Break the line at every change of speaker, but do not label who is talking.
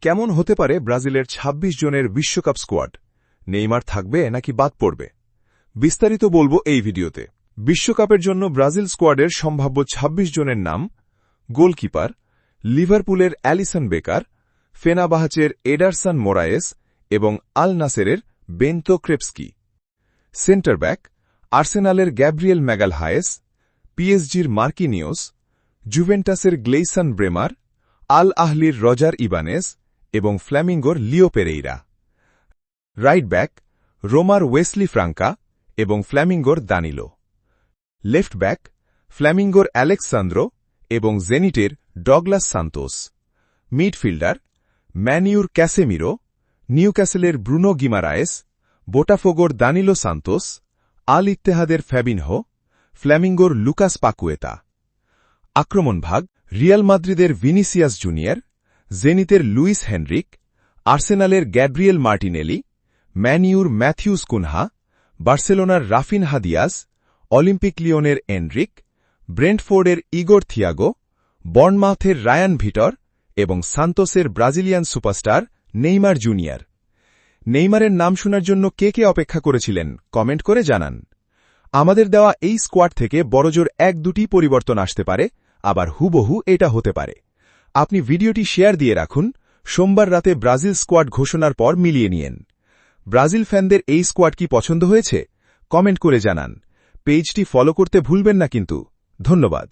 কেমন হতে পারে ব্রাজিলের ২৬ জনের বিশ্বকাপ স্কোয়াড? নেইমার থাকবে নাকি বাদ পড়বে? বিস্তারিত বলবো এই ভিডিওতে। বিশ্বকাপের জন্য ব্রাজিল স্কোয়াডের সম্ভাব্য ২৬ জনের নাম: গোলকিপার লিভারপুলের অ্যালিসন বেকার, ফেনাবাহাচের এডারসন মোরায়েস এবং আল নাসেরের বেন্তো ক্রেপস্কি। সেন্টার ব্যাক আর্সেনালের গ্যাব্রিয়েল ম্যাগালহায়েস, পিএসজির মার্কিনিওস, জুভেন্টাসের গ্লেইসন ব্রেমার, আল আহলির রজার ইবানেজ এবং ফ্ল্যামিঙ্গোর লিও পেরেইরা। রাইট ব্যাক রোমার ওয়েসলি ফ্রাঙ্কা এবং ফ্ল্যামিঙ্গোর দানিলো। লেফট ব্যাক ফ্ল্যামিঙ্গোর অ্যালেক্সান্দ্রো এবং জেনিটের ডগলাস সান্তোস। মিডফিল্ডার ম্যানিউর ক্যাসেমিরো, নিউক্যাসেলের ব্রুনো গিমারায়েস, বোটাফোগোর দানিলো সান্তোস, আল ইত্তেহাদের ফ্যাবিনহো, ফ্ল্যামিঙ্গোর লুকাস পাকুয়েতা। আক্রমণ ভাগ রিয়াল মাদ্রিদের ভিনিসিয়াস জুনিয়র, জেনিতের লুইস হেনরিক, আর্সেনালের Gabriel Martinelli, manure Matthews Cunha, বার্সেলোনার রাফিনহা দিয়াজ, অলিম্পিক লিওনের এনরিক, ব্রেন্টফোর্ডের ইগোর থিয়াগো, বর্নমাউথের রায়ান ভিটর এবং সান্তোসের ব্রাজিলিয়ান সুপারস্টার নেইমার জুনিয়র। নেইমারের নাম শোনার জন্য কে কে অপেক্ষা করেছিলেন কমেন্ট করে জানান। আমাদের দেওয়া এই স্কোয়াড থেকে বড়জোর ১-২টি পরিবর্তন আসতে পারে, আবার হুবহু এটা হতে পারে। আপনি ভিডিওটি শেয়ার দিয়ে রাখুন, সোমবার রাতে ব্রাজিল স্কোয়াড ঘোষণার পর মিলিয়ে নিয়েন। ব্রাজিল ফ্যানদের এই স্কোয়াড কি পছন্দ হয়েছে? কমেন্ট করে জানান। পেজটি ফলো করতে ভুলবেন না কিন্তু। ধন্যবাদ।